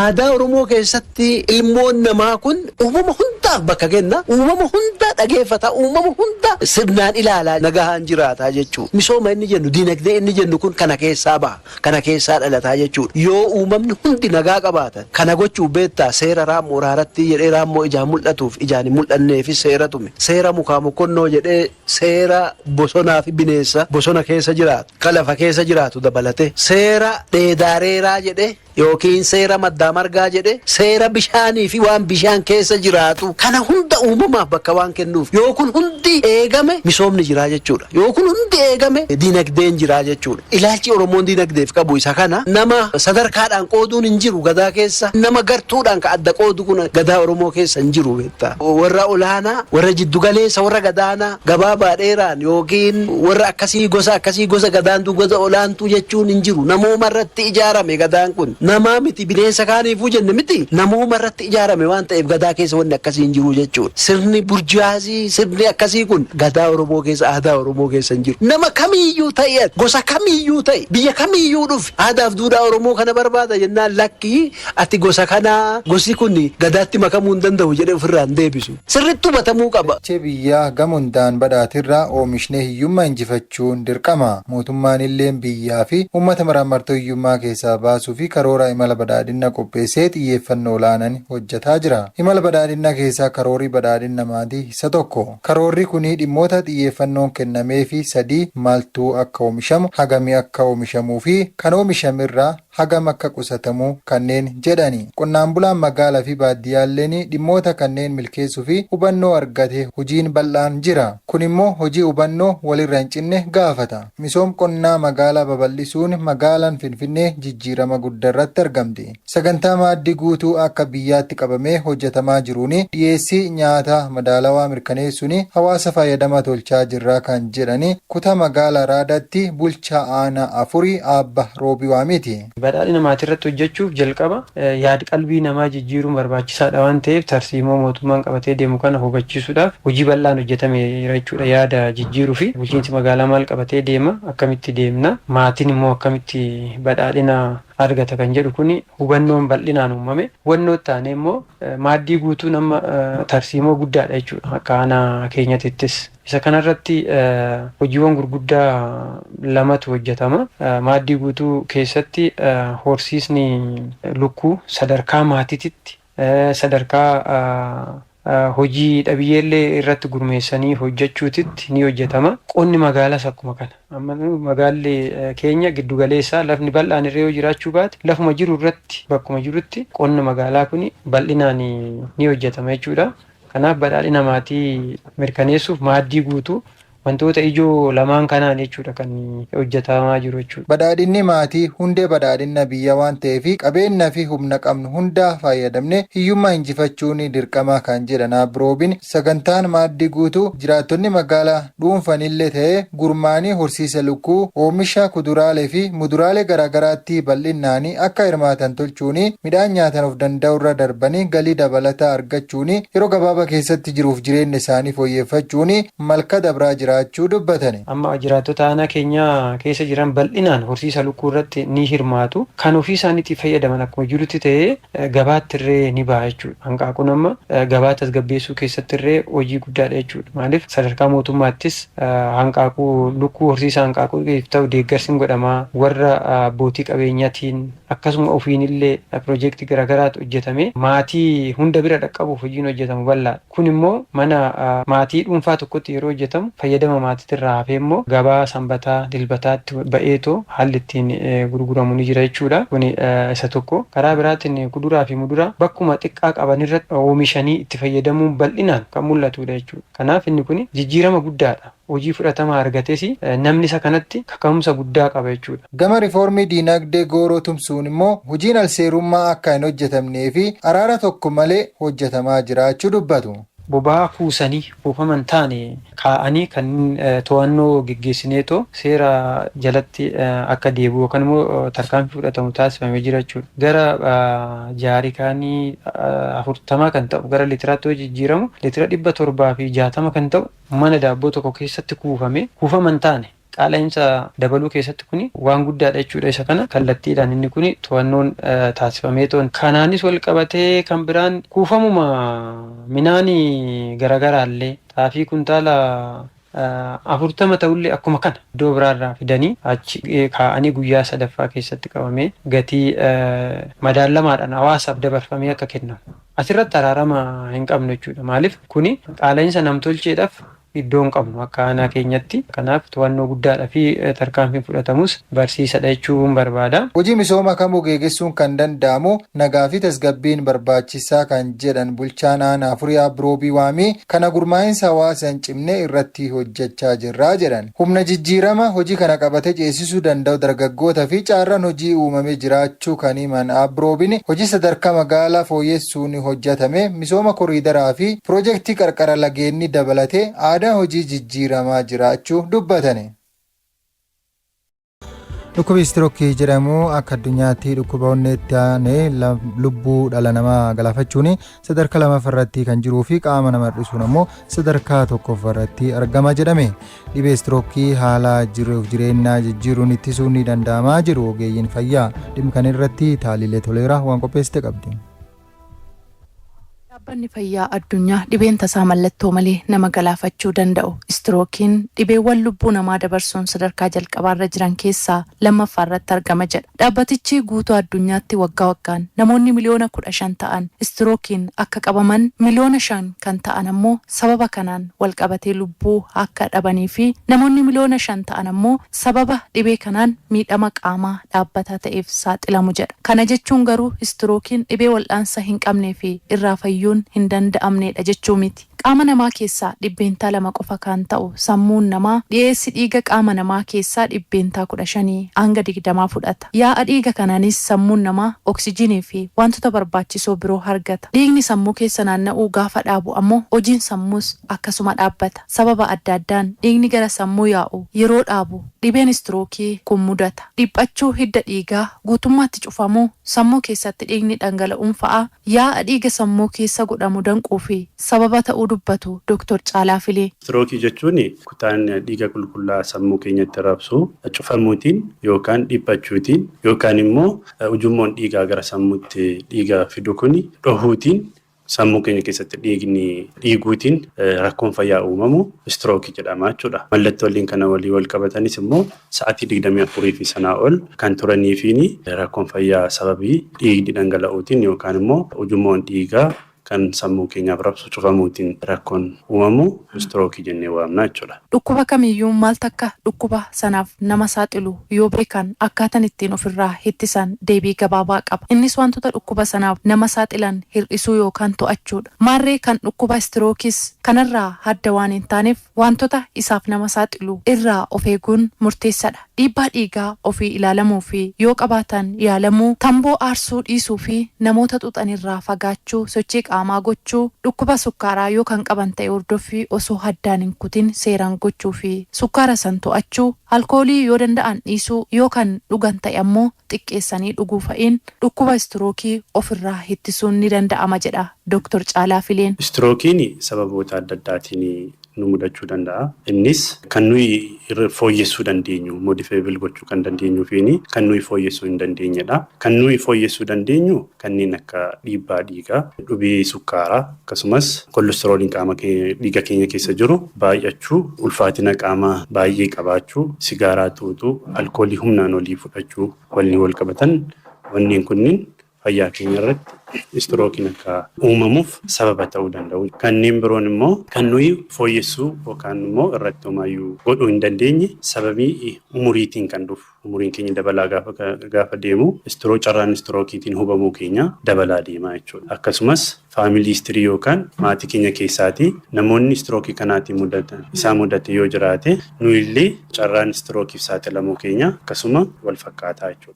aadaa Oromoo keessatti ilmoon namaa kun uumama hundaaf bakka kenna, uumama hundaa dhageeffata, uumama hundaa sirnaan ilaalaa nagahaan jiraataa jechuudha. Misooma inni jennu, diinagdee inni jennu kun kana keessaa baha, kana keessaa dhalataa jechuudha. Yoo uumamni hundi nagaa qabaatan kana gochuu beektaa seera raammoo raaratti jedhee raammoo ijaan mul'atuuf ijaan hin mul'anneefi seera tume, seera mukaa mokonnoo jedhee seera bosonaa fi bineensa bosona keessa jiraatu kan lafa keessa jiraatu dabalate, seera dheedaareeraa jedhee yookiin seera maddaa margaa jedhe seera bishaanii fi waan bishaan keessa jiraatu kana hunda uumamaaf bakka waan kennuuf yoo kun hundi eegame misoomni jiraa jechuudha. Yoo kun hundi eegame diinagdeen jiraa jechuudha. Ilaalchi Oromoon diinagdeef qabu isa kana nama sadarkaadhaan qooduun hin jiru gadaa keessa, nama gartuudhaan ka adda qoodu kun gadaa Oromoo keessa hin jiru beektaa. Warra olaanaa, warra jiddugaleessa, warra gadaanaa gabaabaa dheeraan yookiin warra akkasii gosa gadaantuu gosa olaantuu jechuun hin jiru. Namooma irratti ijaarame gadaan kun. Namaa miti bineensa kaaniifuu jenne miti namooma irratti ijaarame waan ta'eef gadaa keessa wanni akkasii hin jiru jechuudha. Sirni burjaazii sirni akkasii kun gadaa Oromoo keessa aadaa Oromoo keessa hin jiru. Nama kamiiyyuu ta'e gosa kamiiyyuu ta'e biyya kamiiyyuu dhufe aadaaf duudhaa Oromoo kana barbaada jennaan lakkii ati gosa kanaa gosi kun gadaatti makamuu hin danda'u jedhee ofirraan deebisu. Sirritti hubatamuu qaba. Biyyaa gamundaan badhaatirraa oomishnee hiyyummaa injifachuun dirqama. Mootummaan illee biyyaa fi uummata maraamartoo hiyyummaa keessaa baasuu fi karoora imala badhaadhinaa qopheessee xiyyeeffannoo olaanaan hojjetaa jira. Imala badhaadhinaa keessaa karoorii badhaadhina maatii isa tokko. Karoorri kun dhimmoota xiyyeeffannoon kennamee fi 3 maaltu akka oomishamu, hagamii akka oomishamuu fi kan oomishamirraa hagam akka qusatamuu kanneen jedhani. Qonnaan bulaan magaalaa fi baadiyyaalleen dhimmoota kanneen milkeessuu fi hubannoo argate hojiin bal'aan jira. Kun immoo hojii hubannoo walirra hin cinne gaafata. Misoom qonnaa magaalaa babal'isuun magaalaan Finfinnee jijjiirama guddaa irratti argamti. Sagantaa maaddii guutuu akka biyyaatti qabamee hojjetamaa jiruun dhiyeessii nyaataa madaalawaa mirkaneessuun hawaasa fayyadamaa tolchaa jirra kan jedhani kutaa magaalaa Raadaatti bulchaa aanaa 4 Abba Roobii Waamiti. Badhaadhina maatii irratti hojjechuuf jalqaba yaada qalbii namaa jijjiiruun barbaachisaadha waan ta'eef tarsiimoo mootummaan qabatee deemu kana hubachiisuudhaaf hojii bal'aan hojjetame jechuudha. Yaada jijjiiruu fi bulchiinsi magaalaa maal qabatee deema, akkamitti deemna, maatiin immoo akkamitti badhaadhina argata kan jedhu kuni hubannoon bal'inaan uumame. Hubannoo taane immoo maaddii guutuu nama tarsiimoo guddaadha jechuudha akka aanaa keenyatittis. Isa kanarratti hojiiwwan gurguddaa lamatu hojjetama. Maaddii guutuu keessatti horsiisni lukkuu sadarkaa maatiitti sadarkaa hojii dhabiyyeellee irratti gurmeessanii hojjechuutitti ni hojjetama. Qonni magaalaas akkuma kana. Amma magaalli keenya giddugaleessaa lafni bal'aan irra yoo jiraachuu baate lafuma jiru irratti bakkuma jirutti qonna magaalaa kun bal'inaan ni hojjetama jechuudha. Kanaaf badhaadhina maatii mirkaneessuuf maaddii guutuu wantoota ijoo lamaan kanaan jechuudha kan hojjetamaa jiru jechuudha. Badhaadhinni maatii hundee badhaadhina biyya waan ta'eef qabeenya fi humna qabnu hundaa fayyadamne hiyyummaa injifachuun dirqama kan jedhan Abba Roobiin sagantaan maaddii guutuu jiraattonni magaalaa dhuunfanillee ta'ee gurmaanii horsiisa lukkuu oomisha kuduraalee fi muduraalee garaagaraatti bal'inaan akka hirmaatan tolchuun midhaan nyaatan of danda'urra darbanii galii dabalataa argachuun yeroo gabaabaa keessatti jiruuf jireenya isaanii fooyyeffachuun malka dabraa jira. Amma jiraattota aanaa keenya keessa jiran bal'inaan horsiisa lukkuu irratti ni hirmaatu. Kan ofii isaaniitiif fayyadaman akkuma jirutti ta'ee gabaatti illee ni baha jechuudha. Hanqaaquun amma gabaa tasgabbeessuu keessatti illee hojii guddaadha jechuudha. Maaliif sadarkaa mootummaattis hanqaaquu lukkuu horsiisa hanqaaquuf ta'u deeggarsi godhamaa warra abbootii qabeenyaatiin akkasuma ofiin illee piroojeektii garaagaraatu hojjetame maatii hunda bira dhaqqabuuf hojiin hojjetamu bal'aadha. Kun immoo mana maatii dhuunfaa tokkotti yeroo hojjetamu fayyadama maatiitirraa hafee immoo gabaa sanbataa dilbataatti ba'eetoo haalli ittiin gurguramu ni jira jechuudha. Kun isa tokko. Karaa biraatiin kuduraa fi muduraa bakkuma xiqqaa qaban irratti oomishanii itti fayyadamuun bal'inaan kan mul'atudha jechuudha. Kanaaf inni kun jijjiirama guddaadha. Hojii fudhatama argates namni isa kanatti kaka'umsa guddaa qaba jechuudha. Gama riifoormii diinagdee gooroo tumsuun immoo hojiin alseerummaa akka hin hojjetamnee fi araara tokko malee hojjetamaa jiraachuu dubbatu. Boba'aa kuusanii kuufaman taane kaa'anii kan to'annoo geggeessineetoo seera jalatti akka deebi'u yookaan immoo tarkaanfii fudhatamu taasifamee jira jechuudha. Gara jaarikaanii 40 kan ta'u gara litiraatti yoo jijjiiramu litira 760 kan ta'u mana daabboo tokko keessatti kuufaman taane qaala'insa dabaluu keessatti kuni waan guddaadha jechuudha. Isa kana kallattiidhaan inni kuni to'annoon taasifamee toon kanaanis wal qabatee kan biraan kuufamuma minaanii garagaraallee xaafii kuntaala 40 ta'ullee akkuma kana iddoo biraarraa fidanii achi kaa'anii guyyaa sadaffaa keessatti qabamee gatii madaalamaadhaan hawaasaaf dabarfamee akka kennamu. Asirratti araarama hin qabnu jechuudha. Maaliif kuni qaala'insa namtolcheedhaaf iddoo hin qabnu akka aanaa keenyatti. Kanaaf to'annoo guddaadhaa fi tarkaanfiin fudhatamus barsiisadha jechuun barbaada. Hojii misooma kamuu geggeessuun kan danda'amu nagaa fi tasgabbiin barbaachisaa kan jedhan bulchaan aanaa Afurii Abroobii Waamii kana gurmaa'insa hawaasa hin cimne irratti hojjechaa jirraa jedhan. Humna jijjiirama hojii kana qabate ceesisuu danda'u dargaggoota fi caarraan hojii uumamee jiraachuu kan himan Abroobiin hojii sadarkaa magaalaa fooyyessuun hojjetame misooma koriidaraa fi piroojeektii qarqara lageenii dabalatee aadaa hojii jijjiiramaa jiraachuu dubbatani. Dhukkubi istirookii jedhamu akka addunyaatti dhukkuba onneetti aanee lubbuu dhala namaa galaafachuun sadarkaa 2ffaarratti kan jiruu fi qaama nama hir'isuun ammoo sadarkaa 1ffaarratti argama jedhame. Dhibee istirookii haala jiruuf jireenya jijjiiruun ittisuun ni danda'amaa jiru ogeeyyiin fayyaa. Dhimma kana irratti Taalilee Toleeraa waan qopheessite qabdi. Dhaabbanni fayyaa addunyaa dhibeen tasaa mallattoo malee nama galaafachuu danda'u istirookiin dhibeewwan lubbuu namaa dabarsuun sadarkaa jalqabaarra jiran keessaa lammaffaarratti argama jedha. Dhaabbatichi guutuu addunyaatti waggaa waggaan namoonni miliyoona 15 ta'an istirookiin akka qabaman miliyoona 5 kan ta'an ammoo sababa kanaan walqabatee lubbuu akka dhabanii fi namoonni miliyoona 5 ta'an ammoo sababa dhibee kanaan miidhama qaamaa dhaabbataa ta'eef saaxilamu jedha. Kana jechuun garuu istirookiin dhibee wal'aansa hin qabnee fi irraa fayyuun hin danda'amnedha jechuu miti. Qaama namaa keessaa dhibbeentaa 2 qofa kan ta'u sammuun namaa dhiyeessi dhiiga qaama namaa keessaa dhibbeentaa 15 hanga 20 fudhata. Yaa'a dhiiga kanaanis sammuun namaa oksijiinii fi wantoota barbaachisoo biroo argata. Dhiigni sammuu keessa naanna'uu gaafa dhaabu ammoo hojiin sammuus akkasuma dhaabbata. Sababa adda addaan dhiigni gara sammuu yaa'u yeroo dhaabu dhibeen istirookii kun mudata. Dhiphachuu hidda dhiigaa guutummaatti cufamuu sammuu keessatti dhiigni dhangala'uun fa'aa yaa'a dhiiga sammuu keessa godhamu danquu fi sababa ta'uu dubbatu Dr. Caalaa Filee. Istirookii jechuun kutaan dhiiga qulqullaa sammuu keenyatti raabsu cufamuutiin yookaan dhiphachuutiin yookaan immoo ujummoon dhiigaa gara sammuutti dhiiga fidu kun dhohuutiin sammuu keenya keessatti dhiigni dhiiguutiin rakkoon fayyaa uumamu istirookii jedhama jechuudha. Mallattooleen kana wal qabatanis immoo sa'aatii 24 fi sanaa ol kan turanii fi rakkoon fayyaa sababii dhiigni dhangala'uutiin yookaan immoo ujummoon dhiigaa kan sammuu keenyaaf raabsu cufamuutiin rakkoon uumamu istirookii jennee waamna jechuudha. Dhukkuba kamiyyuu maal takka dhukkuba sanaaf nama saaxilu yoo beekan akkaataan ittiin ofirraa ittisan deebii gabaabaa qaba. Innis wantoota dhukkuba sanaaf nama saaxilan hir'isuu yookaan to'achuudha. Maarree kan dhukkuba istirookiis kanarraa adda waan hin taaneef wantoota isaaf nama saaxilu irraa of eeguun murteessaadha. Dhiibbaa dhiigaa ofii ilaalamuu fi yoo qabaatan yaalamuu, tamboo aarsuu dhiisuu fi namoota xuxanirraa fagaachuu, sochii qaamaa gochuu, dhukkuba sukkaaraa yoo kan qaban ta'e hordoffii osoo addaan hin kutin seeraan gochuu fi sukkaara san to'achuu, alkoolii yoo danda'an dhiisuu yoo kan dhugan ta'e ammoo xiqqeessanii dhuguu fa'iin dhukkuba istirookii ofirraa ittisuun ni danda'ama jedha Dr. Caalaa Fileen. Istirookiin sababoota adda addaatiin nu mudachuu danda'a. Innis kan nuyi fooyyessuu dandeenyu, modifeebil gochuu kan dandeenyuu fi kan nuyi fooyyessuu hin dandeenyedha. Kan nuyi fooyyessuu dandeenyu kanneen akka dhiibbaa dhiigaa, dhibee sukkaaraa, akkasumas kolesterooliin qaama dhiiga keenya keessa jiru baay'achuu, ulfaatina qaamaa baay'ee qabaachuu, sigaaraa xuuxuu, alkoolii humnaan olii fudhachuu waliin wal qabatan wanneen kunniin fayyaa keenya irratti istirookiin akka uumamuuf sababa ta'uu danda'u. Kanneen biroon immoo kan nuyi fooyyessuu yookaan immoo irratti homaayyuu godhuu hin dandeenye sababii umuriitiin kan dhufu. Umuriin keenya dabalaa gaafa deemu carraan istirookiitiin hubamuu keenya dabalaa deemaa jechuudha. Akkasumas faamilii istirii yookaan maatii keenya keessaati namoonni istirookii kanaatiin mudate yoo jiraate nuyillee carraan istirookiif saaxilamuu keenya akkasuma wal fakkaataa jechuudha.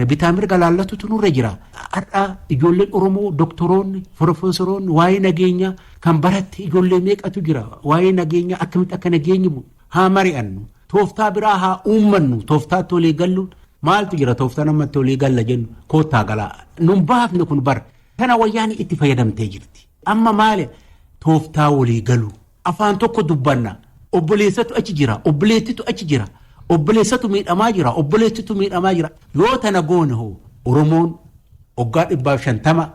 bitaa mirga laallatutu nurra jira. Har'a ijoolleen Oromoo doktoroonni, profesoroonni waa'ee nageenya kan baratte ijoollee meeqatu jira. Waa'ee nageenya akkamitti akka nageenyi bu'u haa mari'annu. Tooftaa biraa haa uummannu. Tooftaatti olii galluun maaltu jira tooftaa namatti olii galla jennu koottaa galaa. Nun baafne kun bara Kana wayyaanii itti fayyadamtee jirti. Amma maali tooftaa walii galuu afaan tokko dubbanna obboleessatu achi jira obboleettitu achi jira obboleessatu miidhamaa jira obboleettitu miidhamaa jira yoo tana goone hoo Oromoon waggaa 150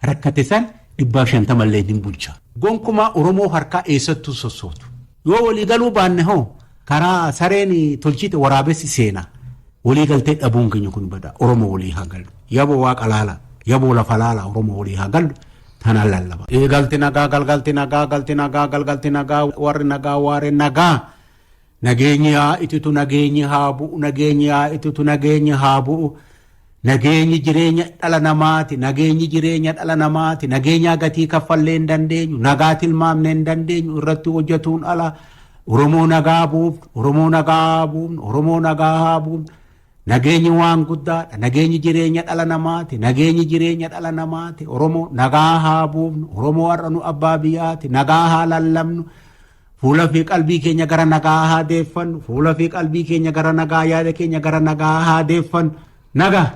rakkate san 150 illee hin bulcha. Gonkumaa Oromoo harkaa eessattuu sossootu. Yoo walii galuu baanne hoo karaa sareen tolchite waraabessi seena walii galtee dhabuun keenya kun bada Oromoo walii haa galu yaboo waaqa laala yaboo lafa laala Oromoo walii haa galu tana lallaba. Galti nagaa galgalti nagaa galti nagaa galgalti nagaa warri nagaa warri nagaa nageenyi haa ititu nageenyi haa bu'u nageenyi haa ititu nageenyi haa bu'u nageenyi jireenya dhala namaati nageenyi jireenya dhala namaati nageenya gatii kaffallee hin dandeenyu nagaa tilmaamne hin dandeenyu irratti hojjetuun ala Oromoo nagaa buufnu Oromoo nagaa buufnu Oromoo nagaa haa buufnu nageenyi waan guddaadha nageenyi jireenya dhala namaati nageenyi jireenya dhala namaati Oromoo nagaa haa buufnu Oromoo har'a nu abbaa biyyaati nagaa haa lallabnu fuula fi qalbii keenya gara nagaa haa deeffannu fuula fi qalbii keenya gara nagaa yaada keenya gara nagaa haa deeffannu nagaa.